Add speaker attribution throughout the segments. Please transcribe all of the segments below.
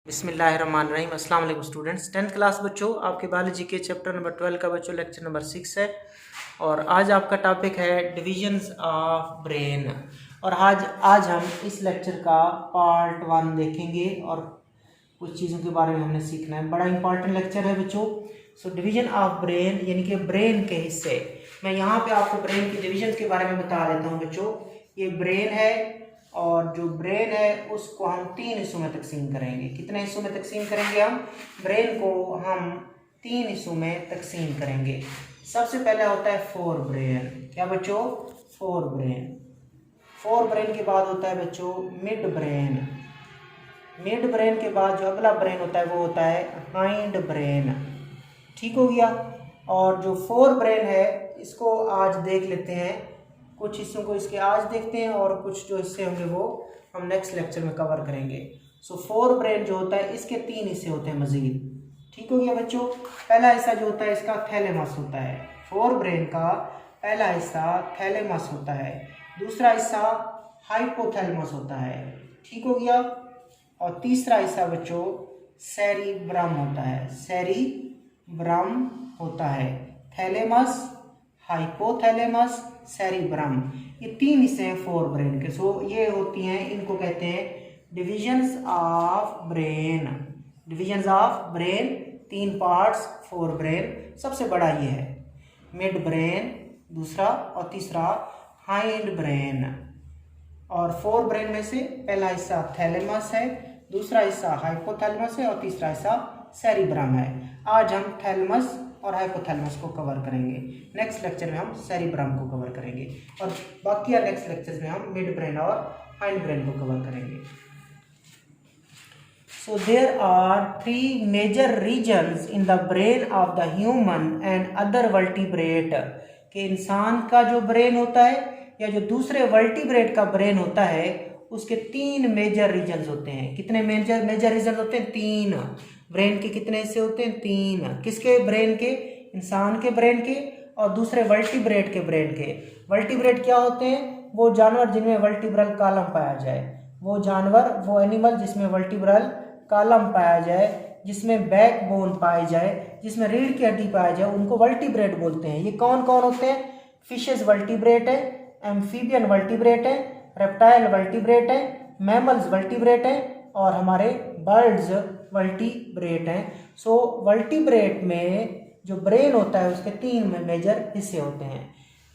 Speaker 1: बिस्मिल्लाहिर्रहमानिर्रहीम। अस्सलाम वालेकुम स्टूडेंट्स। 10th क्लास बच्चों, आपके बायोलॉजी के चैप्टर नंबर 12 का बच्चों लेक्चर नंबर 6 है और आज आपका टॉपिक है डिविजन्स ऑफ ब्रेन। और आज हम इस लेक्चर का पार्ट 1 देखेंगे और कुछ चीज़ों के बारे में हमने सीखना है। बड़ा इंपॉर्टेंट लेक्चर है बच्चों। सो डिवीजन ऑफ ब्रेन यानी कि ब्रेन के हिस्से। मैं यहाँ पे आपको ब्रेन की डिविजन के बारे में बता देता हूँ बच्चों। ये ब्रेन है और जो ब्रेन है उसको हम 3 हिस्सों में तकसीम करेंगे। कितने हिस्सों में तकसीम करेंगे? हम ब्रेन को हम 3 हिस्सों में तकसीम करेंगे। सबसे पहले होता है फोर ब्रेन। क्या बच्चों? Fore brain. फोर ब्रेन के बाद होता है बच्चों मिड ब्रेन। मिड ब्रेन के बाद जो अगला ब्रेन होता है वो होता है हाइंड ब्रेन। ठीक हो गया। और जो फोर ब्रेन है इसको आज देख लेते हैं, कुछ हिस्सों को इसके आज देखते हैं और कुछ जो हिस्से होंगे वो हम नेक्स्ट लेक्चर में कवर करेंगे। सो फोर ब्रेन जो होता है इसके 3 हिस्से होते हैं मजीद। ठीक हो गया बच्चों। पहला हिस्सा जो होता है इसका थैलेमस होता है। फोर ब्रेन का पहला हिस्सा थैलेमस होता है। दूसरा हिस्सा हाइपोथैलेमस होता है। ठीक हो गया। और तीसरा हिस्सा बच्चों सेरिब्रम होता है। सेरिब्रम होता है। थैलेमस, हाइपोथैलेमस, सेरिब्रम, ये 3 हिस्से हैं फोर ब्रेन के। सो ये होती हैं, इनको कहते हैं divisions of brain. Divisions of brain, 3 parts fore brain. सबसे बड़ा ये है मिड ब्रेन, दूसरा और तीसरा हाइंड ब्रेन। और फोर ब्रेन में से पहला हिस्सा थैलेमस है, दूसरा हिस्सा हाइपोथैलेमस है और तीसरा हिस्सा सेरिब्रम है। आज हम थैलेमस और हाइपोथैलेमस को कवर करेंगे। नेक्स्ट लेक्चर में हम सेरिब्रम को कवर करेंगे और बाकी नेक्स्ट लेक्चर्स में हम मिड ब्रेन और हाइंड ब्रेन को कवर करेंगे। So there are 3 major regions in the brain of the human and other vertebrate. कि इंसान का जो ब्रेन होता है या जो दूसरे वर्टिब्रेट का ब्रेन होता है उसके 3 मेजर रीजन्स होते हैं। कितने मेजर रीजन होते हैं? 3। ब्रेन के कितने हिस्से होते हैं? 3। किसके ब्रेन के? इंसान के ब्रेन के और दूसरे वर्टिब्रेट के ब्रेन के। वर्टिब्रेट क्या होते हैं? वो जानवर जिनमें वर्टिब्रल कॉलम पाया जाए। वो जानवर, वो एनिमल जिसमें वर्टिब्रल कॉलम पाया जाए, जिसमें बैक बोन पाई जाए, जिसमें रीढ़ की हड्डी पाया जाए, उनको वर्टिब्रेट बोलते हैं। ये कौन कौन होते हैं? फिशेस वर्टिब्रेट है, एम्फीबियन वर्टिब्रेट है, रेप्टाइल वर्टिब्रेट है, मैमल्स वर्टिब्रेट है और हमारे बर्ड्स वर्टिब्रेट हैं। सो वर्टिब्रेट में जो ब्रेन होता है उसके 3 मेजर हिस्से होते हैं।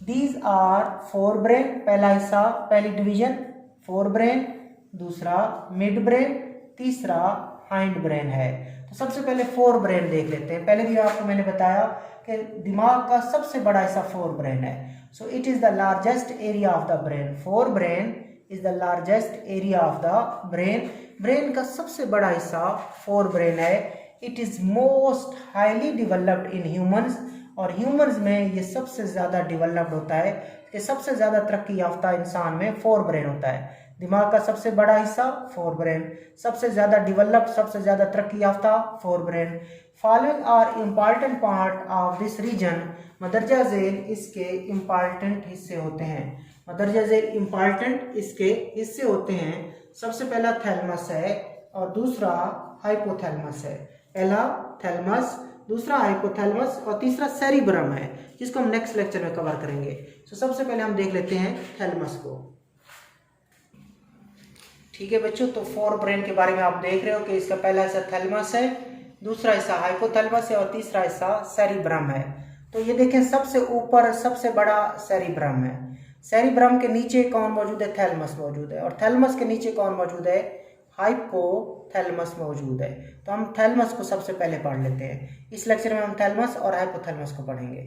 Speaker 1: दीज आर फोर ब्रेन, पहला हिस्सा, पहली डिवीजन फोर ब्रेन, दूसरा मिड ब्रेन, तीसरा हाइंड ब्रेन है। तो सबसे पहले फोर ब्रेन देख लेते हैं। पहले भी आपको मैंने बताया कि दिमाग का सबसे बड़ा हिस्सा फोर ब्रेन है। So it is the largest area of the brain. Fore brain is the largest area of the brain. Brain का सबसे बड़ा हिस्सा फोर ब्रेन है। It is most highly developed in humans, और ह्यूमंस में ये सबसे ज़्यादा डिवेलप्ड होता है। कि सबसे ज़्यादा तरक्की याफ्ता इंसान में फोर ब्रेन होता है। दिमाग का सबसे बड़ा हिस्सा फोर ब्रेन, सबसे ज़्यादा डिवेलप्ड, सबसे ज़्यादा तरक्की याफ्ता forebrain. Following are important part of this region. मदरजा झेल इसके इम्पॉर्टेंट हिस्से होते हैं। मदरजा झेल इम्पॉर्टेंट इसके हिस्से होते हैं। सबसे पहला थैलेमस है और दूसरा हाइपोथैलेमस है। पहला थैलेमस, दूसरा हाइपोथैलेमस और तीसरा सेरिब्रम है, जिसको हम नेक्स्ट लेक्चर में कवर करेंगे। तो सबसे पहले हम देख लेते हैं थैलेमस को। ठीक है बच्चों, तो फोर ब्रेन के बारे में आप देख रहे हो कि इसका पहला हिस्सा थैलेमस है, दूसरा हिस्सा हाइपोथैलेमस है और तीसरा हिस्सा सेरिब्रम है। तो ये देखें, सबसे ऊपर सबसे बड़ा सेरिब्रम है। सेरिब्रम के नीचे कौन मौजूद है? थैलेमस मौजूद है। और थैलेमस के नीचे कौन मौजूद है? हाइपोथैलेमस मौजूद है। तो हम थैलेमस को सबसे पहले पढ़ लेते हैं। इस लेक्चर में हम थैलेमस और हाइपोथैलेमस को पढ़ेंगे।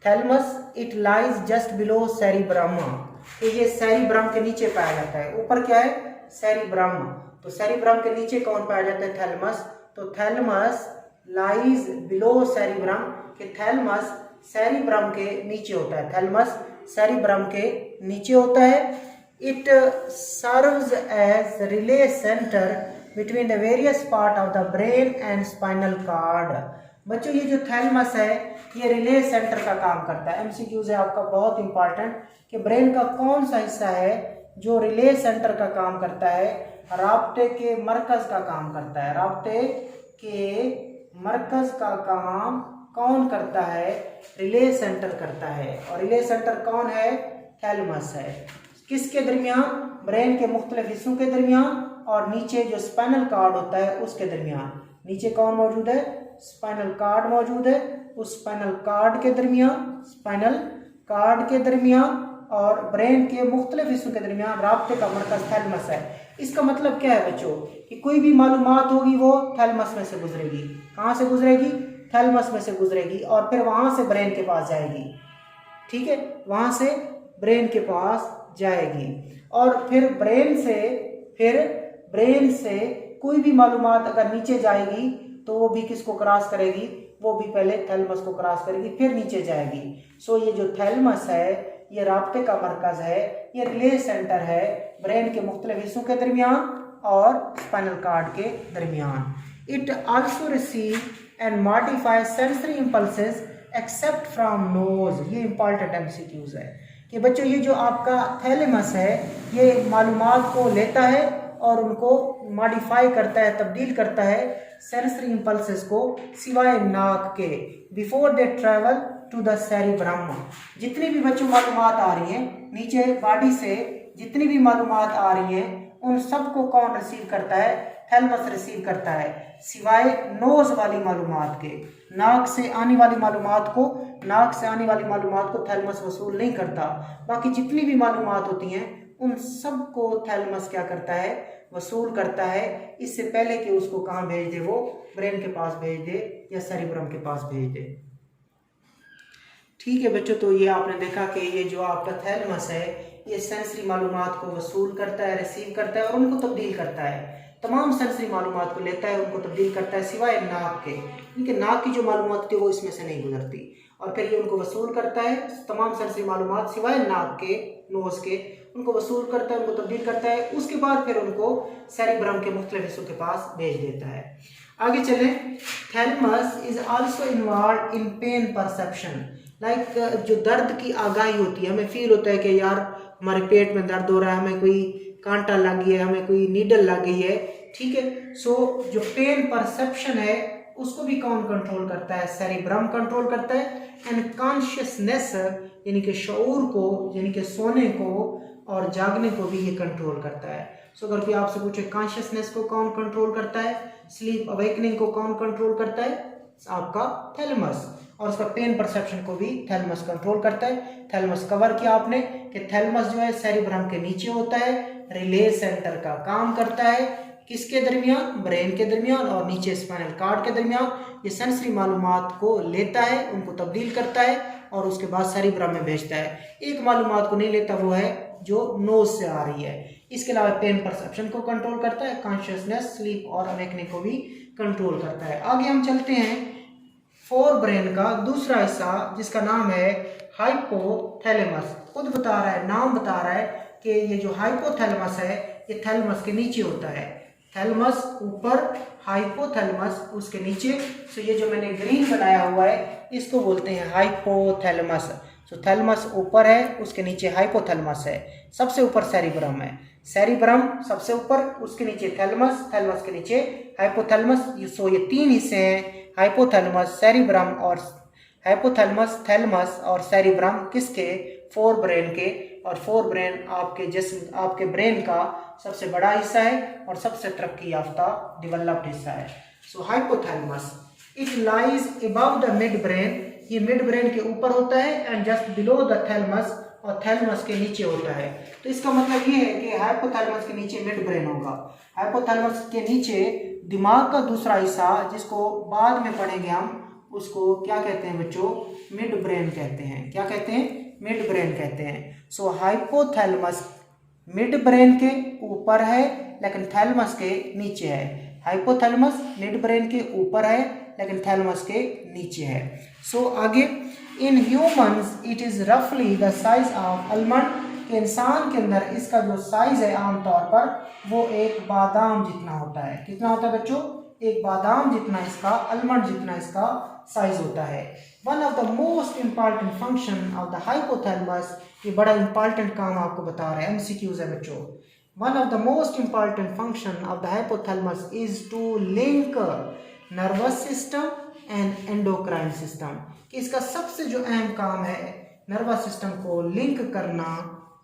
Speaker 1: Thalamus it lies just below cerebrum. तो ये सेरिब्रम के नीचे पाया जाता है। ऊपर क्या है? सेरिब्रम। तो सेरिब्रम के नीचे कौन पाया जाता है? थैलेमस। तो थैलेमस लाइज बिलो सेरिब्रम, कि थैलेमस सेरिब्रम के नीचे होता है। थैलेमस सेरिब्रम के नीचे होता है। It serves as relay centre between the various part of the brain and spinal cord. बच्चों, ये जो थैलेमस है ये रिले सेंटर का काम करता है। एमसीक्यूज है आपका बहुत इंपॉर्टेंट कि ब्रेन का कौन सा हिस्सा है जो रिले सेंटर का काम करता है। राब्ते के मरकज का काम करता है। राब्ते के मरकज का काम कौन करता है? रिले सेंटर करता है। और रिले सेंटर कौन है? थैलेमस है। किसके दरमियान? ब्रेन के मुख्तलिफ हिस्सों के दरमियान और नीचे जो स्पाइनल कार्ड होता है उसके दरमियान। नीचे कौन मौजूद है? स्पाइनल कार्ड मौजूद है। उस स्पाइनल कार्ड के दरमियान, स्पाइनल कार्ड के दरमियान और ब्रेन के मुख्तलिफ हिस्सों के दरमियान राब्ते का मरकज थैलेमस है। इसका मतलब क्या है बच्चों? कि कोई भी मालूमात होगी वो थैलेमस में से गुजरेगी। कहाँ से गुजरेगी? थैलेमस में से गुजरेगी और फिर वहाँ से ब्रेन के पास जाएगी। ठीक है, वहाँ से ब्रेन के पास जाएगी और फिर ब्रेन से कोई भी मालूमात अगर नीचे जाएगी तो वो भी किसको क्रॉस करेगी? वो भी पहले थैलेमस को क्रॉस करेगी फिर नीचे जाएगी। सो ये जो थैलेमस है ये राब्ते का मरकज है, ये रिले सेंटर है ब्रेन के मुख्तलिफ हिस्सों के दरमियान और स्पाइनल कार्ड के दरमियान। It also receive and modify sensory impulses except from nose. ये इंपॉर्टेंट एमसीक्यूज है कि बच्चों ये जो आपका थैलेमस है ये मालूमात को लेता है और उनको मॉडिफाई करता है, तब्दील करता है सेंसरी इम्पल्सेस को, सिवाय नाक के, before they travel to the cerebrum. जितनी भी बच्चों मालूमात आ रही हैं नीचे बॉडी से, जितनी भी मालूमात आ रही हैं उन सबको कौन रिसीव करता है? थैलेमस रिसीव करता है, सिवाय नोज वाली मालूमात के। नाक से आने वाली मालूमात को थैलेमस वसूल नहीं करता। बाकी जितनी भी मालूमात होती हैं उन सब को थैलेमस क्या करता है? वसूल करता है, इससे पहले कि उसको कहाँ भेज दे, वो ब्रेन के पास भेज दे या सेरिब्रम के पास भेज दे। ठीक है बच्चों, तो ये आपने देखा कि ये जो आपका थैलेमस है ये सेंसरी मालूमात को वसूल करता है, रिसीव करता है और उनको तब्दील करता है। तमाम सेंसरी मालूमात को लेता है, उनको तब्दील करता है सिवाय नाक के, क्योंकि नाक की जो मालूमात थी वो इसमें से नहीं गुजरती। और फिर ये उनको वसूल करता है, तमाम सेंसरी मालूमात सिवाय नाक के, नोज के, उनको वसूल करता है, उनको तब्दील करता है। उसके बाद फिर उनको सेरिब्रम के मुख्तलिफ हिस्सों के पास भेज देता है। आगे चलें। Thalamus is also involve in pen perception. Like जो दर्द की आगाही होती है, हमें फील होता है कि यार हमारे पेट में दर्द हो रहा है, हमें कोई कांटा लग गया है, हमें कोई नीडल लग गई है। ठीक है, सो जो पेन परसेप्शन है उसको भी कौन कंट्रोल करता है? सेरिब्रम कंट्रोल करता है। एंड कॉन्शियसनेस यानी कि शऊर को, यानी कि सोने को और जागने को भी ये कंट्रोल करता है। सो अगर कोई आपसे पूछे कॉन्शियसनेस को कौन कंट्रोल करता है, स्लीप अवेकनिंग को कौन कंट्रोल करता है? आपका थैलेमस। और उसका पेन परसेप्शन को भी थैलेमस कंट्रोल करता है। थैलेमस कवर किया आपने कि थैलेमस जो है सेरिब्रम के नीचे होता है, रिले सेंटर का काम करता है, किसके दरमियान? ब्रेन के दरमियान और नीचे स्पाइनल कार्ड के दरमियान। ये सेंसरी मालूमात को लेता है, उनको तब्दील करता है और उसके बाद सेरिब्रम में भेजता है। एक मालूमात को नहीं लेता, वो है जो नोज से आ रही है। इसके अलावा पेन परसेप्शन को कंट्रोल करता है, कॉन्शियसनेस, स्लीप और अवेकनिंग को भी कंट्रोल करता है। आगे हम चलते हैं फोर ब्रेन का दूसरा हिस्सा जिसका नाम है हाइपोथैलेमस। खुद बता रहा है, नाम बता रहा है कि ये जो हाइपोथैलेमस है ये थैलेमस के नीचे होता है। थैलेमस ऊपर, हाइपोथैलेमस उसके नीचे। सो ये जो मैंने ग्रीन बनाया हुआ है इसको बोलते हैं हाइपोथैलेमस। सो थैलेमस ऊपर है, उसके नीचे हाइपोथैलेमस है, सबसे ऊपर सेरिब्रम है, सेरिब्रम सबसे ऊपर, उसके नीचे थैलेमस, थैलेमस के नीचे हाइपोथैलेमस। सो ये तीन हिस्से हैं, हाइपोथैलेमस, सेरिब्रम और हाइपोथैलेमस, थैलेमस और सेरिब्रम किसके? फोर ब्रेन के। और फोर ब्रेन आपके जिस्म, आपके ब्रेन का सबसे बड़ा हिस्सा है और सबसे तरक्की याफ्ता डेवलप्ड हिस्सा है। So hypothalamus it lies above the midbrain, ये मिड ब्रेन के ऊपर होता है, and just below the thalamus, और थैलेमस के नीचे होता है। तो इसका मतलब ये है कि हाइपोथैलेमस के नीचे मिड ब्रेन होगा। हाइपोथैलेमस के नीचे दिमाग का दूसरा हिस्सा जिसको बाद में पढ़ेंगे हम, उसको क्या कहते हैं बच्चों? मिड ब्रेन कहते हैं। क्या कहते हैं? मिड ब्रेन कहते हैं। सो हाइपोथैलेमस मिड ब्रेन के ऊपर है लेकिन थैलेमस के नीचे है। हाइपोथैलेमस मिड ब्रेन के ऊपर है लेकिन थैलेमस के नीचे है। सो आगे, इन ह्यूमंस इट इज रफली द साइज ऑफ आलमंड, कि इंसान के अंदर इसका जो साइज है आमतौर पर वो एक बादाम जितना होता है। कितना होता है बच्चों? एक बादाम जितना इसका, आलमंड जितना इसका साइज होता है। One of the most important function of the hypothalamus, ये बड़ा इंपॉर्टेंट काम आपको बता रहे हैं, एमसीक्यूज है बच्चों। One of the most important function of the hypothalamus is to link nervous system and endocrine system, कि इसका सबसे जो अहम काम है नर्वस सिस्टम को लिंक करना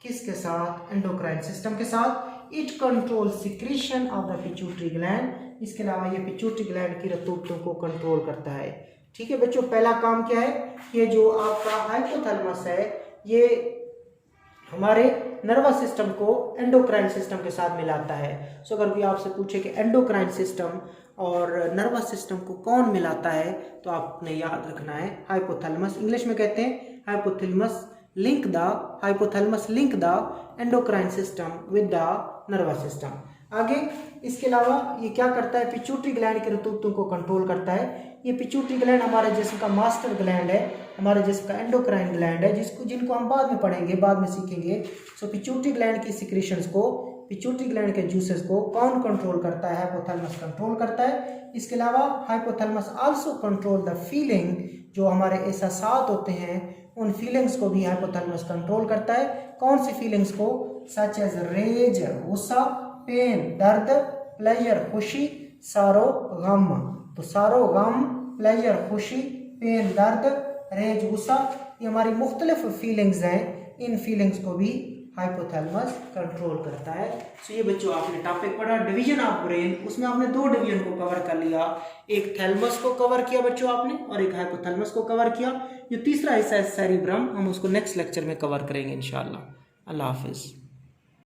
Speaker 1: किसके साथ, एंडोक्राइन सिस्टम के साथ। It control secretion of the pituitary gland, इसके अलावा ये पिट्यूटरी ग्लैंड की रतूतों को कंट्रोल करता है। ठीक है बच्चों, पहला काम क्या है, ये जो आपका हाइपोथैलेमस है ये हमारे नर्वस सिस्टम को एंडोक्राइन सिस्टम के साथ मिलाता है। सो अगर भी आपसे पूछे कि एंडोक्राइन सिस्टम और नर्वस सिस्टम को कौन मिलाता है, तो आपने याद रखना है हाइपोथैलेमस। इंग्लिश में कहते हैं hypothalamus link the endocrine system with the nervous system. आगे इसके अलावा ये क्या करता है, पिट्यूटरी ग्लैंड के रतूतों को कंट्रोल करता है। ये पिट्यूटरी ग्लैंड हमारे जिस्म का मास्टर ग्लैंड है, हमारे जिस्म का एंडोक्राइन ग्लैंड है, जिनको हम बाद में पढ़ेंगे, बाद में सीखेंगे। सो पिट्यूटरी ग्लैंड की सिक्रीशंस को, पिट्यूटरी ग्लैंड के जूसेस को कौन कंट्रोल करता है, हाइपोथैलेमस कंट्रोल करता है। इसके अलावा hypothalamus also control the feeling, जो हमारे एहसासात होते हैं उन फीलिंग्स को भी हाइपोथैलेमस कंट्रोल करता है। कौन सी फीलिंग्स को, सच एज रेज गुस्सा, पेन दर्द, प्लेजर खुशी, सारो गम। तो सारो गम, प्लेजर खुशी, पेन दर्द, रेज गुस्सा, ये हमारी मुख्तलिफ फीलिंग्स हैं, इन फीलिंग्स को भी हाइपोथैलेमस कंट्रोल करता है। सो ये बच्चों आपने टॉपिक पढ़ा डिवीजन ऑफ ब्रेन, उसमें आपने दो डिवीजन को कवर कर लिया, एक थैलेमस को कवर किया बच्चों आपने और एक हाइपोथैलेमस को कवर किया। जो तीसरा हिस्सा है सेरिब्रम, हम उसको नेक्स्ट लेक्चर में कवर करेंगे इंशाल्लाह। अल्लाह हाफिज़।